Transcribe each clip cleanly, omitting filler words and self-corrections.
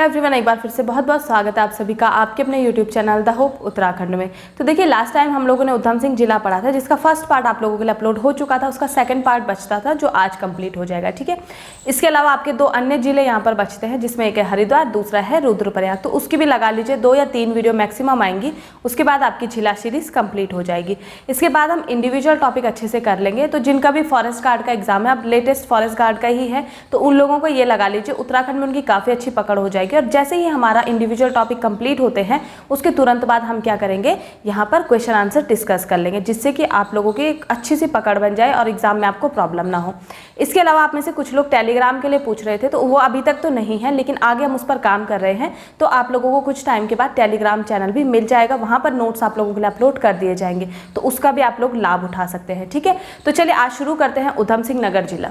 Hello everyone, एक बार फिर से बहुत बहुत स्वागत है आप सभी का आपके अपने YouTube channel the hope Uttarakhand में। तो देखिए, लास्ट टाइम हम लोगों ने उधम सिंह जिला पढ़ा था, जिसका फर्स्ट पार्ट आप लोगों के लिए अपलोड हो चुका था। उसका सेकंड पार्ट बचता था जो आज कंप्लीट हो जाएगा। ठीक है, इसके अलावा आपके दो अन्य जिले यहाँ पर बचते हैं, जिसमें एक है हरिद्वार, दूसरा है रुद्रप्रयाग। तो उसकी भी लगा लीजिए 2 या 3 वीडियो मैक्सिमम आएंगी। उसके बाद आपकी जिला सीरीज कंप्लीट हो जाएगी। इसके बाद हम इंडिविजुअल टॉपिक अच्छे से कर लेंगे। तो जिनका भी फॉरेस्ट गार्ड का एग्जाम है, अब लेटेस्ट फॉरेस्ट गार्ड का ही है, तो उन लोगों को ये लगा लीजिए उत्तराखंड में उनकी काफ़ी अच्छी पकड़ हो जाएगी। और जैसे ही हमारा इंडिविजुअल टॉपिक कंप्लीट होते हैं, उसके तुरंत बाद हम क्या करेंगे, यहाँ पर क्वेश्चन आंसर डिस्कस कर लेंगे, जिससे कि आप लोगों की एक अच्छी सी पकड़ बन जाए और एग्जाम में आपको प्रॉब्लम ना हो। इसके अलावा आप में से कुछ लोग टेलीग्राम के लिए पूछ रहे थे, तो वो अभी तक तो नहीं है, लेकिन आगे हम उस पर काम कर रहे हैं। तो आप लोगों को कुछ टाइम के बाद टेलीग्राम चैनल भी मिल जाएगा, वहाँ पर नोट्स आप लोगों के लिए अपलोड कर दिए जाएंगे, तो उसका भी आप लोग लाभ उठा सकते हैं। ठीक है, तो चलिए आज शुरू करते हैं उधम सिंह नगर जिला।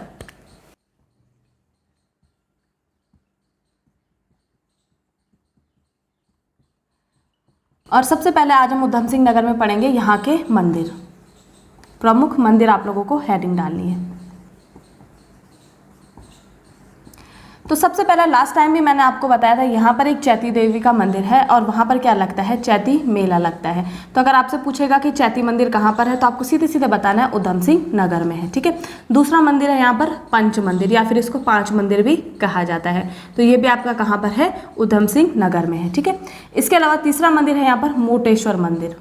और सबसे पहले आज हम उधम सिंह नगर में पढ़ेंगे यहाँ के मंदिर, प्रमुख मंदिर आप लोगों को हेडिंग डालनी है। तो सबसे पहले लास्ट टाइम भी मैंने आपको बताया था, यहाँ पर एक चैती देवी का मंदिर है और वहाँ पर क्या लगता है, चैती मेला लगता है। तो अगर आपसे पूछेगा कि चैती मंदिर कहाँ पर है, तो आपको सीधे सीधे बताना है उधम सिंह नगर में है। ठीक है, दूसरा मंदिर है यहाँ पर पंच मंदिर, या फिर इसको 5 मंदिर भी कहा जाता है। तो ये भी आपका कहाँ पर है, उधम सिंह नगर में है। ठीक है, इसके अलावा तीसरा मंदिर है यहाँ पर मोटेश्वर मंदिर।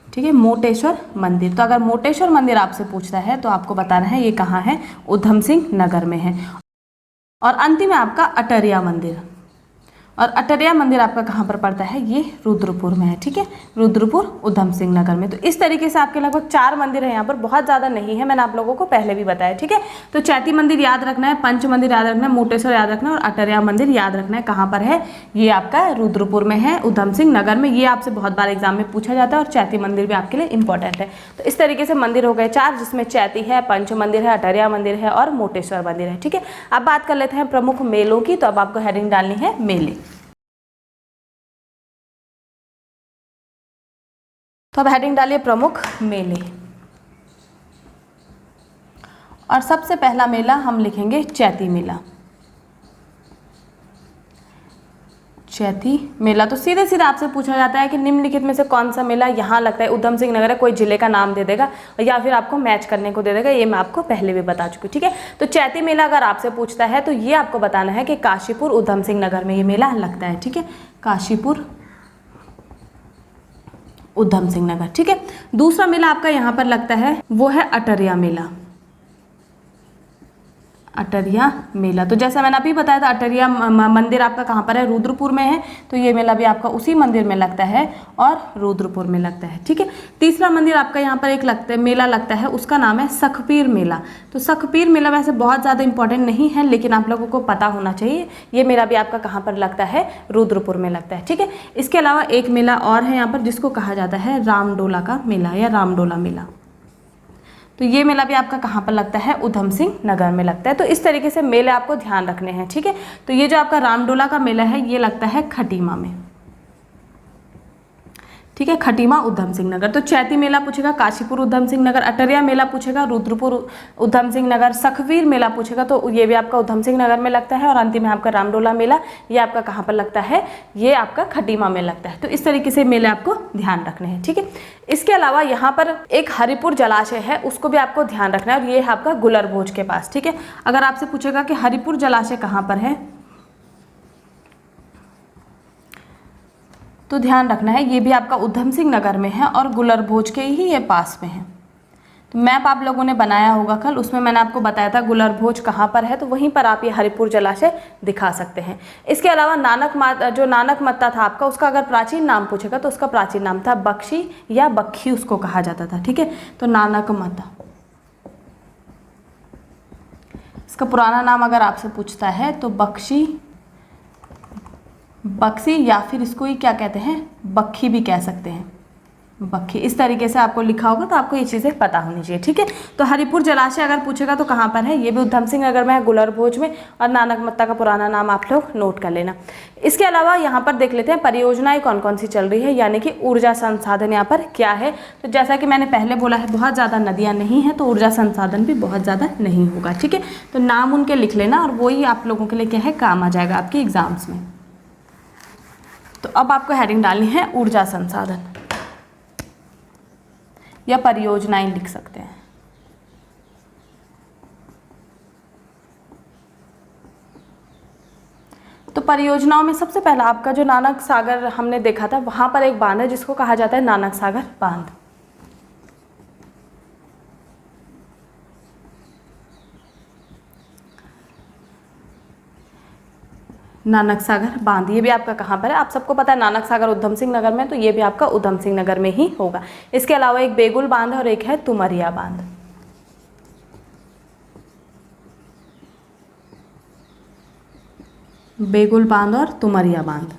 ठीक है, मोटेश्वर मंदिर। तो अगर मोटेश्वर मंदिर आपसे पूछता है तो आपको बताना है ये कहाँ है, उधम सिंह नगर में है। और अंतिम है आपका अटरिया मंदिर, और अटरिया मंदिर आपका कहाँ पर पड़ता है, ये रुद्रपुर में है। ठीक है, रुद्रपुर उधम सिंह नगर में। तो इस तरीके से आपके लगभग 4 मंदिर है यहाँ पर, बहुत ज़्यादा नहीं है, मैंने आप लोगों को पहले भी बताया। ठीक है, तो चैती मंदिर याद रखना है, पंच मंदिर याद रखना है, मोटेश्वर याद रखना है, और अटरिया मंदिर याद रखना है। कहाँ पर है, ये आपका रुद्रपुर में है, उधम सिंह नगर में। ये आपसे बहुत बार एग्जाम में पूछा जाता है, और चैती मंदिर भी आपके लिए इंपॉर्टेंट है। तो इस तरीके से मंदिर हो गए 4, जिसमें चैती है, पंच मंदिर है, अटरिया मंदिर है और मोटेश्वर मंदिर है। ठीक है, अब बात कर लेते हैं प्रमुख मेलों की। तो अब आपको हेडिंग डालनी है मेले। तो अब हेडिंग डालिए प्रमुख मेले, और सबसे पहला मेला हम लिखेंगे चैती मेला। चैती मेला। तो सीधे सीधे आपसे पूछा जाता है कि निम्नलिखित में से कौन सा मेला यहाँ लगता है, उधम सिंह नगर है, कोई जिले का नाम दे देगा या फिर आपको मैच करने को दे देगा। ये मैं आपको पहले भी बता चुकी हूँ। ठीक है, तो चैती मेला अगर आपसे पूछता है तो ये आपको बताना है कि काशीपुर उधम सिंह नगर में ये मेला लगता है। ठीक है, काशीपुर उधम सिंह नगर। ठीक है, दूसरा मेला आपका यहाँ पर लगता है, वो है अटरिया मेला। अटरिया मेला। तो जैसा मैंने अभी बताया था, अटरिया मंदिर आपका कहाँ पर है, रुद्रपुर में है। तो ये मेला भी आपका उसी मंदिर में लगता है और रुद्रपुर में लगता है। ठीक है, तीसरा मंदिर आपका यहाँ पर एक लगता है, मेला लगता है, उसका नाम है सखपीर मेला। तो सखपीर मेला वैसे बहुत ज़्यादा इंपॉर्टेंट नहीं है, लेकिन आप लोगों को पता होना चाहिए। ये मेला भी आपका कहाँ पर लगता है, रुद्रपुर में लगता है। ठीक है, इसके अलावा एक मेला और है यहाँ पर, जिसको कहा जाता है रामडोला का मेला या रामडोला मेला। तो ये मेला भी आपका कहाँ पर लगता है, उधम सिंह नगर में लगता है। तो इस तरीके से मेले आपको ध्यान रखने हैं। ठीक है, तो ये जो आपका रामडोला का मेला है, ये लगता है खटीमा में। ठीक है, खटीमा उधम सिंह नगर। तो चैती मेला पूछेगा काशीपुर उधम सिंह नगर, अटरिया मेला पूछेगा रुद्रपुर उधम सिंह नगर, सखवीर मेला पूछेगा तो ये भी आपका उधम सिंह नगर में लगता है, और अंतिम है आपका रामडोला मेला, ये आपका कहाँ पर लगता है, ये आपका खटीमा में लगता है। तो इस तरीके से मेले आपको ध्यान रखने हैं। ठीक है, इसके अलावा यहाँ पर एक हरिपुर जलाशय है, उसको भी आपको ध्यान रखना है, और ये है आपका गुलरभोज के पास। ठीक है, अगर आपसे पूछेगा कि हरिपुर जलाशय कहाँ पर है, तो ध्यान रखना है ये भी आपका उधम सिंह नगर में है और गुलरभोज के ही ये पास में है। तो मैप आप लोगों ने बनाया होगा कल, उसमें मैंने आपको बताया था गुलरभोज कहाँ पर है, तो वहीं पर आप ये हरिपुर जलाशय दिखा सकते हैं। इसके अलावा नानक मत्ता था आपका, उसका अगर प्राचीन नाम पूछेगा तो उसका प्राचीन नाम था बख्शी या बख्खी, उसको कहा जाता था। ठीक है, तो नानक मत्ता, इसका पुराना नाम अगर आपसे पूछता है तो बक्सी, या फिर इसको ही क्या कहते हैं, बख्खी भी कह सकते हैं, बख्खी। इस तरीके से आपको लिखा होगा, तो आपको ये चीज़ें पता होनी चाहिए। ठीक है, तो हरिपुर जलाशय अगर पूछेगा तो कहाँ पर है, ये भी उधम सिंह नगर में है, गुलरभोज में, और नानक मत्ता का पुराना नाम आप लोग नोट कर लेना। इसके अलावा यहाँ पर देख लेते हैं परियोजनाएं कौन कौन सी चल रही है, यानी कि ऊर्जा संसाधन यहाँ पर क्या है। तो जैसा कि मैंने पहले बोला है, बहुत ज़्यादा नदियाँ नहीं हैं तो ऊर्जा संसाधन भी बहुत ज़्यादा नहीं होगा। ठीक है, तो नाम उनके लिख लेना और वही आप लोगों के लिए क्या है, काम आ जाएगा आपके एग्जाम्स में। तो अब आपको हेडिंग डालनी है ऊर्जा संसाधन या परियोजनाएं लिख सकते हैं। तो परियोजनाओं में सबसे पहला आपका जो नानक सागर हमने देखा था, वहां पर एक बांध है जिसको कहा जाता है नानक सागर बांध। नानक सागर बांध, ये भी आपका कहाँ पर है, आप सबको पता है नानक सागर उधम सिंह नगर में, तो ये भी आपका उधम सिंह नगर में ही होगा। इसके अलावा एक बेगुल बांध है और एक है तुमरिया बांध। बेगुल बांध और तुमरिया बांध।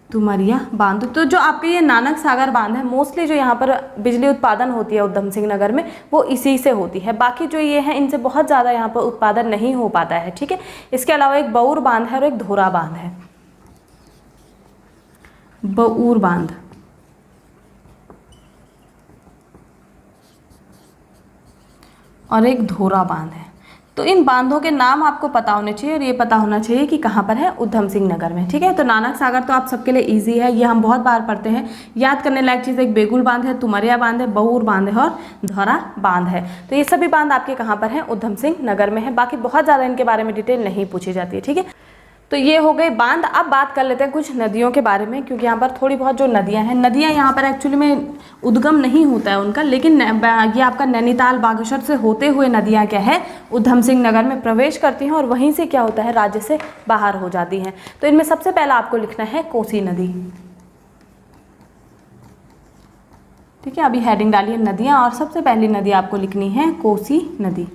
तुमरिया बांध। तो जो आपके ये नानक सागर बांध है, मोस्टली जो यहाँ पर बिजली उत्पादन होती है उधम सिंह नगर में, वो इसी से होती है। बाकी जो ये है इनसे बहुत ज़्यादा यहाँ पर उत्पादन नहीं हो पाता है। ठीक है, इसके अलावा एक बऊर बांध है और एक धोरा बांध है। बऊर बांध और एक धोरा बांध है। तो इन बांधों के नाम आपको पता होने चाहिए और ये पता होना चाहिए कि कहाँ पर है, उधम सिंह नगर में। ठीक है, तो नानक सागर तो आप सबके लिए इजी है, ये हम बहुत बार पढ़ते हैं। याद करने लायक चीज़, एक बेगुल बांध है, तुमरिया बांध है, बऊर बांध है और धौरा बांध है। तो ये सभी बांध आपके कहाँ पर हैं, उधम सिंह नगर में है। बाकी बहुत ज़्यादा इनके बारे में डिटेल नहीं पूछी जाती है। ठीक है, तो ये हो गए बांध। अब बात कर लेते हैं कुछ नदियों के बारे में, क्योंकि यहाँ पर थोड़ी बहुत जो नदियाँ हैं, नदियाँ यहाँ पर एक्चुअली में उद्गम नहीं होता है उनका, लेकिन ये आपका नैनीताल बागेश्वर से होते हुए नदियाँ क्या है, उधम सिंह नगर में प्रवेश करती हैं और वहीं से क्या होता है, राज्य से बाहर हो जाती हैं। तो इनमें सबसे पहला आपको लिखना है कोसी नदी। ठीक है, अभी हेडिंग डालिए नदियाँ और सबसे पहली नदी आपको लिखनी है कोसी नदी।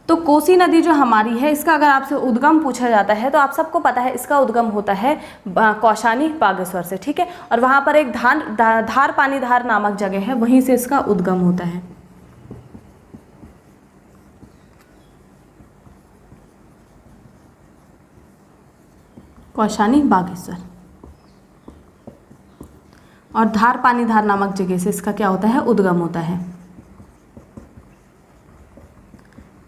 तो कोसी नदी जो हमारी है, इसका अगर आपसे उद्गम पूछा जाता है तो आप सबको पता है इसका उद्गम होता है कौशानी बागेश्वर से। ठीक है, और वहाँ पर एक धार पानीधार नामक जगह है, वहीं से इसका उद्गम होता है। कौशानी बागेश्वर और धार पानीधार नामक जगह से इसका क्या होता है, उद्गम होता है।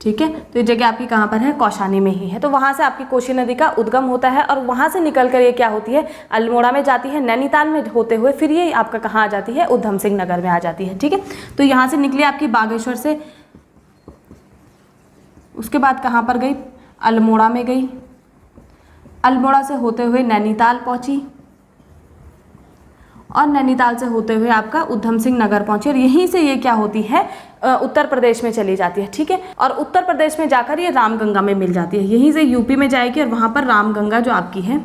ठीक है, तो ये जगह आपकी कहाँ पर है, कौशानी में ही है। तो वहाँ से आपकी कोसी नदी का उद्गम होता है और वहाँ से निकलकर ये क्या होती है, अल्मोड़ा में जाती है, नैनीताल में होते हुए फिर ये आपका कहाँ आ जाती है, उधम सिंह नगर में आ जाती है। ठीक है, तो यहाँ से निकली आपकी बागेश्वर से, उसके बाद कहाँ पर गई, अल्मोड़ा में गई, अल्मोड़ा से होते हुए नैनीताल पहुँची और नैनीताल से होते हुए आपका उधम सिंह नगर पहुंची और यहीं से ये क्या होती है, उत्तर प्रदेश में चली जाती है। ठीक है, और उत्तर प्रदेश में जाकर ये रामगंगा में मिल जाती है। यहीं से यूपी में जाएगी और वहाँ पर रामगंगा जो आपकी है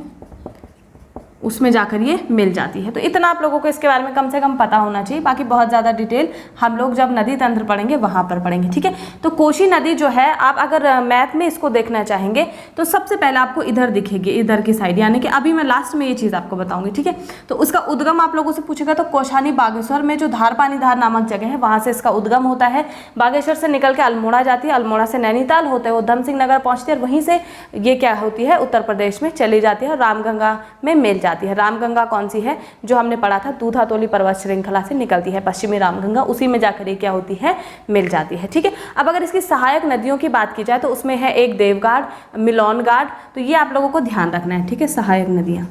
उसमें जाकर ये मिल जाती है। तो इतना आप लोगों को इसके बारे में कम से कम पता होना चाहिए। बाकी बहुत ज़्यादा डिटेल हम लोग जब नदी तंत्र पढ़ेंगे वहाँ पर पढ़ेंगे। ठीक है, तो कोसी नदी जो है, आप अगर मैप में इसको देखना चाहेंगे तो सबसे पहले आपको इधर दिखेगी, इधर की साइड, यानी कि अभी मैं लास्ट में ये चीज़ आपको बताऊंगी। ठीक है, तो उसका उद्गम आप लोगों से पूछेगा तो कौशानी बागेश्वर में जो धार पानीधार नामक जगह है, वहाँ से इसका उद्गम होता है। बागेश्वर से निकल के अल्मोड़ा जाती है, अल्मोड़ा से नैनीताल होते हुए उधम सिंह नगर पहुँचती है और वहीं से ये क्या होती है, उत्तर प्रदेश में चली जाती है और रामगंगा में मिल जाती है। रामगंगा कौन सी है, जो हमने पढ़ा था, दूधातोली पर्वत श्रृंखला से निकलती है पश्चिमी रामगंगा, उसी में जाकर ये क्या होती है, मिल जाती है। ठीक है, अब अगर इसकी सहायक नदियों की बात की जाए तो उसमें है एक देवगाड़, मिलौनगाड़, तो ये आप लोगों को ध्यान रखना है। ठीक है, सहायक नदियां,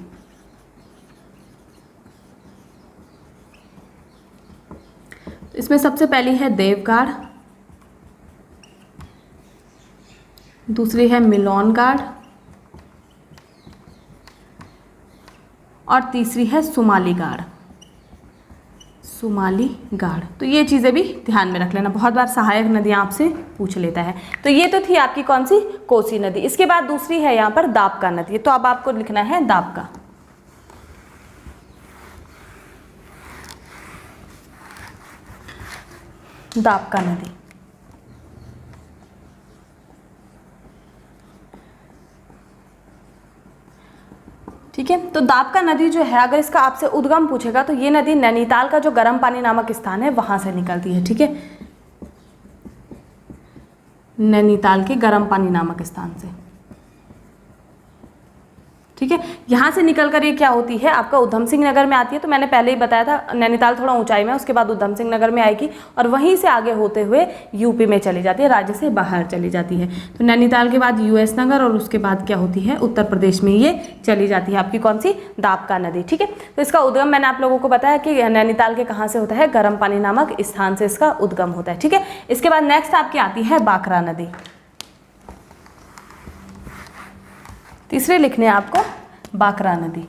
तो इसमें सबसे पहली है देवगाड़, दूसरी है मिलौनगाड़ और तीसरी है सुमालीगाड़। सुमालीगाड़, तो ये चीज़ें भी ध्यान में रख लेना, बहुत बार सहायक नदियाँ आपसे पूछ लेता है। तो ये तो थी आपकी कौन सी, कोसी नदी। इसके बाद दूसरी है यहाँ पर दापका नदी, तो अब आपको लिखना है दापका। दापका नदी, ठीक है। तो दापका नदी जो है, अगर इसका आपसे उद्गम पूछेगा तो ये नदी नैनीताल का जो गर्म पानी नामक स्थान है वहाँ से निकलती है। ठीक है, नैनीताल के गर्म पानी नामक स्थान से। ठीक है, यहाँ से निकल कर ये क्या होती है, आपका उधम सिंह नगर में आती है। तो मैंने पहले ही बताया था नैनीताल थोड़ा ऊंचाई में, उसके बाद उधम सिंह नगर में आएगी और वहीं से आगे होते हुए यूपी में चली जाती है, राज्य से बाहर चली जाती है। तो नैनीताल के बाद यूएस नगर और उसके बाद क्या होती है, उत्तर प्रदेश में ये चली जाती है आपकी कौन सी, दाबका नदी। ठीक है, तो इसका उद्गम मैंने आप लोगों को बताया कि नैनीताल के कहाँ से होता है, गर्म पानी नामक स्थान से इसका उद्गम होता है। ठीक है, इसके बाद नेक्स्ट आपकी आती है बाकरा नदी। तीसरे लिखने हैं आपको बाकरा नदी।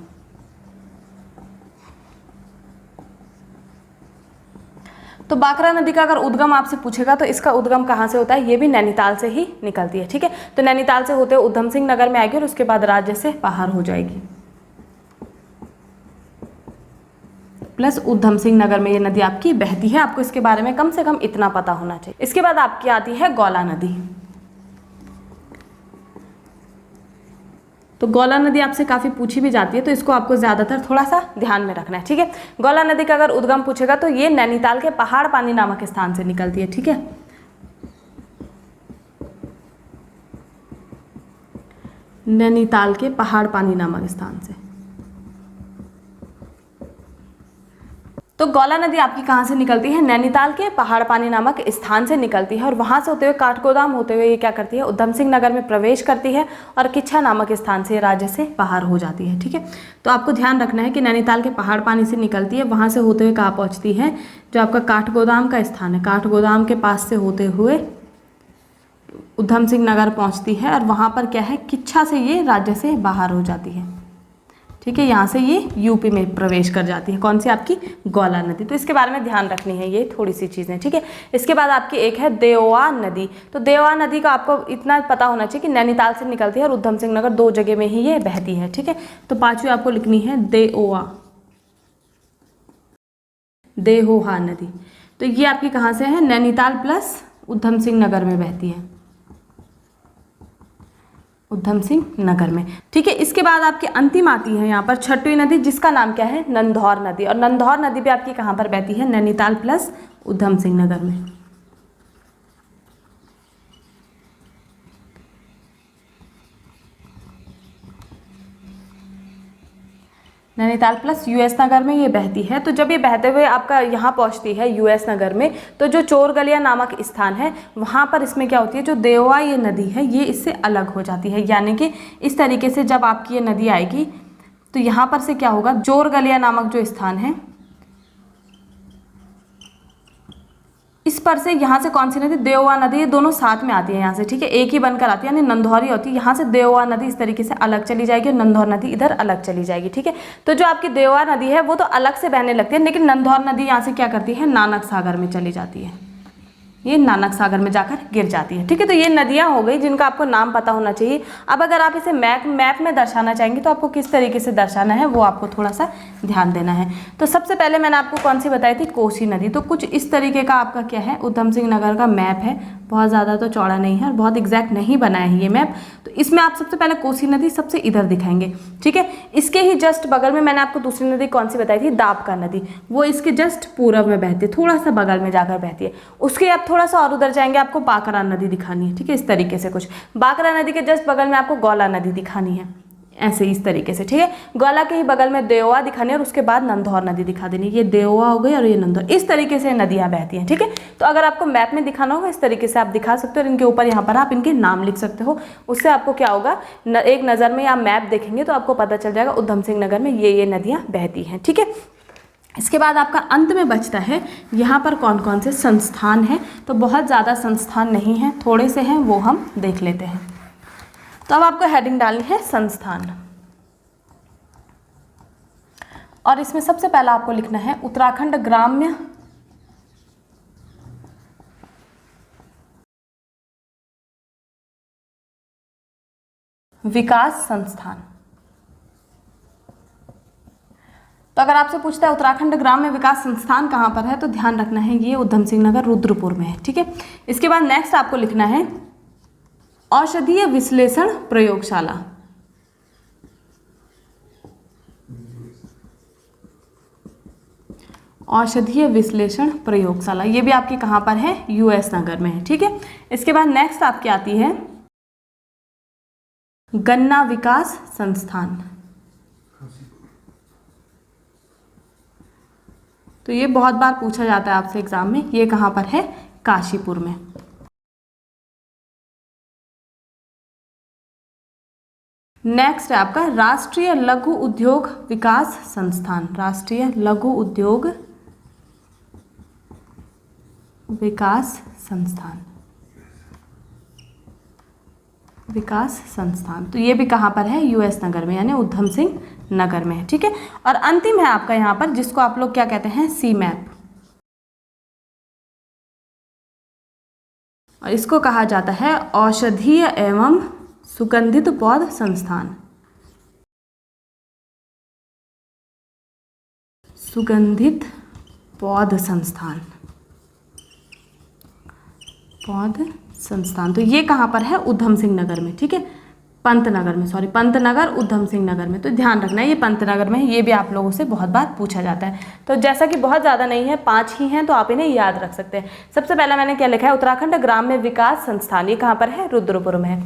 तो बाकरा नदी का अगर उद्गम आपसे पूछेगा तो इसका उद्गम कहाँ से होता है, ये भी नैनीताल से ही निकलती है। ठीक है, तो नैनीताल से होते हुए उधम सिंह नगर में आएगी और उसके बाद राज्य से बाहर हो जाएगी, प्लस उधम सिंह नगर में ये नदी आपकी बहती है। आपको इसके बारे में कम से कम इतना पता होना चाहिए। इसके बाद आपकी आती है गौला नदी। तो गौला नदी आपसे काफ़ी पूछी भी जाती है, तो इसको आपको ज़्यादातर थोड़ा सा ध्यान में रखना है। ठीक है, गौला नदी का अगर उद्गम पूछेगा तो ये नैनीताल के पहाड़ पानी नामक स्थान से निकलती है। ठीक है, नैनीताल के पहाड़ पानी नामक स्थान से। तो गौला नदी आपकी कहाँ से निकलती है, नैनीताल के पहाड़ पानी नामक स्थान से निकलती है और वहाँ से होते हुए काठगोदाम होते हुए ये क्या करती है, उधम सिंह नगर में प्रवेश करती है और किच्छा नामक स्थान से राज्य से बाहर हो जाती है। ठीक है, तो आपको ध्यान रखना है कि नैनीताल के पहाड़ पानी से निकलती है, वहाँ से होते हुए कहाँ पहुँचती है, जो आपका काठगोदाम का स्थान है, काठगोदाम के पास से होते हुए उधम सिंह नगर पहुँचती है और वहाँ पर क्या है, किच्छा से ये राज्य से बाहर हो जाती है। ठीक है, यहाँ से ये यूपी में प्रवेश कर जाती है, कौन सी आपकी, गौला नदी। तो इसके बारे में ध्यान रखनी है ये थोड़ी सी चीज़ें। ठीक है, इसके बाद आपकी एक है देओआ नदी। तो देओआ नदी का आपको इतना पता होना चाहिए कि नैनीताल से निकलती है और उधम सिंह नगर दो जगह में ही ये बहती है। ठीक है, तो पांचवी आपको लिखनी है देओआ, देहोहा नदी। तो ये आपकी कहाँ से है, नैनीताल प्लस उधम सिंह नगर में बहती है, उधम सिंह नगर में। ठीक है, इसके बाद आपकी अंतिम आती है यहाँ पर छठवीं नदी, जिसका नाम क्या है, नंधौर नदी। और नंधौर नदी भी आपकी कहाँ पर बहती है, नैनीताल प्लस उधम सिंह नगर में। नैनीताल प्लस यूएस नगर में ये बहती है। तो जब ये बहते हुए आपका यहाँ पहुँचती है यूएस नगर में, तो जो चोरगलिया नामक स्थान है वहाँ पर इसमें क्या होती है, जो देओआ ये नदी है ये इससे अलग हो जाती है। यानी कि इस तरीके से जब आपकी ये नदी आएगी तो यहाँ पर से क्या होगा, चोरगलिया नामक जो स्थान है इस पर से यहाँ से कौन सी नदी, देओआ नदी, ये दोनों साथ में आती है यहाँ से। ठीक है, एक ही बनकर आती है, यानी नंधौरी होती है। यहाँ से देओआ नदी इस तरीके से अलग चली जाएगी और नंधौर नदी इधर अलग चली जाएगी। ठीक है, तो जो आपकी देओआ नदी है वो तो अलग से बहने लगती है, लेकिन नंधौर नदी यहाँ से क्या करती है, नानक सागर में चली जाती है, ये नानक सागर में जाकर गिर जाती है। ठीक है, तो ये नदियाँ हो गई जिनका आपको नाम पता होना चाहिए। अब अगर आप इसे मैप में दर्शाना चाहेंगे तो आपको किस तरीके से दर्शाना है वो आपको थोड़ा सा ध्यान देना है। तो सबसे पहले मैंने आपको कौन सी बताई थी, कोसी नदी। तो कुछ इस तरीके का आपका क्या है, उधम सिंह नगर का मैप है, बहुत ज़्यादा तो चौड़ा नहीं है और बहुत एग्जैक्ट नहीं बनाया है ये मैप। तो इसमें आप सबसे पहले कोसी नदी सबसे इधर दिखाएंगे। ठीक है, इसके ही जस्ट बगल में मैंने आपको दूसरी नदी कौन सी बताई थी, दाबका नदी, वो इसके जस्ट पूर्व में बहती है, थोड़ा सा बगल में जाकर बहती है। उसके आप थोड़ा सा और उधर जाएंगे, आपको बाकरा नदी दिखानी है। ठीक है, इस तरीके से कुछ बाकरा नदी के जस्ट बगल में आपको गौला नदी दिखानी है, ऐसे इस तरीके से। ठीक है, गौला के ही बगल में देओआ दिखानी है और उसके बाद नंधौर नदी दिखा देनी। ये देओआ हो गई और ये नंधौर, इस तरीके से नदियाँ बहती हैं। ठीक है, तो अगर आपको मैप में दिखाना होगा इस तरीके से आप दिखा सकते हो और इनके ऊपर यहाँ पर आप इनके नाम लिख सकते हो। उससे आपको क्या होगा, एक नज़र में आप मैप देखेंगे तो आपको पता चल जाएगा उधम सिंह नगर में ये नदियाँ बहती हैं। ठीक है, इसके बाद आपका अंत में बचता है यहाँ पर कौन कौन से संस्थान हैं। तो बहुत ज़्यादा संस्थान नहीं हैं, थोड़े से हैं, वो हम देख लेते हैं। तो अब आपको हेडिंग डालनी है संस्थान, और इसमें सबसे पहला आपको लिखना है उत्तराखंड ग्राम्य विकास संस्थान। तो अगर आपसे पूछता है उत्तराखंड ग्राम्य विकास संस्थान कहाँ पर है, तो ध्यान रखना है ये उधम सिंह नगर रुद्रपुर में है। ठीक है, इसके बाद नेक्स्ट आपको लिखना है औषधीय विश्लेषण प्रयोगशाला। औषधीय विश्लेषण प्रयोगशाला, ये भी आपकी कहाँ पर है, यूएस नगर में है। ठीक है, इसके बाद नेक्स्ट आपकी आती है गन्ना विकास संस्थान। तो ये बहुत बार पूछा जाता है आपसे एग्जाम में, ये कहाँ पर है, काशीपुर में। नेक्स्ट है आपका राष्ट्रीय लघु उद्योग विकास संस्थान, राष्ट्रीय लघु उद्योग विकास संस्थान, विकास संस्थान। तो ये भी कहाँ पर है, यूएस नगर में, यानी उधम सिंह नगर में है। ठीक है, और अंतिम है आपका यहाँ पर जिसको आप लोग क्या कहते हैं, सी मैप, और इसको कहा जाता है औषधीय एवं सुगंधित पौध संस्थान, सुगंधित पौध संस्थान, पौध संस्थान। तो ये कहाँ पर है, उधम सिंह नगर में। ठीक है, पंतनगर में, सॉरी पंतनगर उधम सिंह नगर में। तो ध्यान रखना है ये पंतनगर में है, ये भी आप लोगों से बहुत बार पूछा जाता है। तो जैसा कि बहुत ज़्यादा नहीं है, 5 ही हैं, तो आप इन्हें याद रख सकते हैं। सबसे पहला मैंने क्या लिखा है, उत्तराखंड ग्राम्य विकास संस्थान, ये कहाँ पर है, रुद्रपुर में है।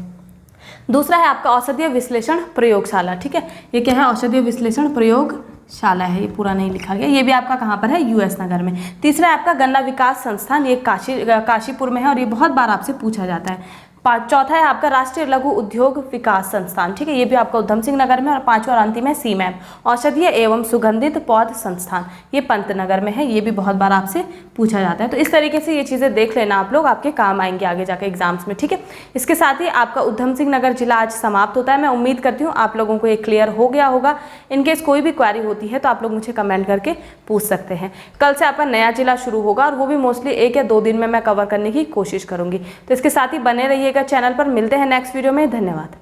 दूसरा है आपका औषधीय विश्लेषण प्रयोगशाला। ठीक है, ये क्या है, औषधीय विश्लेषण प्रयोगशाला है, ये पूरा नहीं लिखा गया, ये भी आपका कहाँ पर है, यूएस नगर में। तीसरा है आपका गन्ना विकास संस्थान, ये काशीपुर में है, और ये बहुत बार आपसे पूछा जाता है। चौथा है आपका राष्ट्रीय लघु उद्योग विकास संस्थान। ठीक है, ये भी आपका उधम सिंह नगर में। और पांचवा और अंतिम है सी मैप, औषधीय एवं सुगंधित पौध संस्थान, ये पंतनगर में है, ये भी बहुत बार आपसे पूछा जाता है। तो इस तरीके से ये चीज़ें देख लेना आप लोग, आपके काम आएंगे आगे जाकर एग्जाम्स में। ठीक है, इसके साथ ही आपका उधम सिंह नगर जिला आज समाप्त होता है। मैं उम्मीद करती हूँ आप लोगों को ये क्लियर हो गया होगा। इनकेस कोई भी क्वेरी होती है तो आप लोग मुझे कमेंट करके पूछ सकते हैं। कल से आपका नया जिला शुरू होगा, और वो भी मोस्टली 1 या 2 दिन में मैं कवर करने की कोशिश करूँगी। तो इसके साथ ही बने रहिएगा चैनल पर। मिलते हैं नेक्स्ट वीडियो में, धन्यवाद।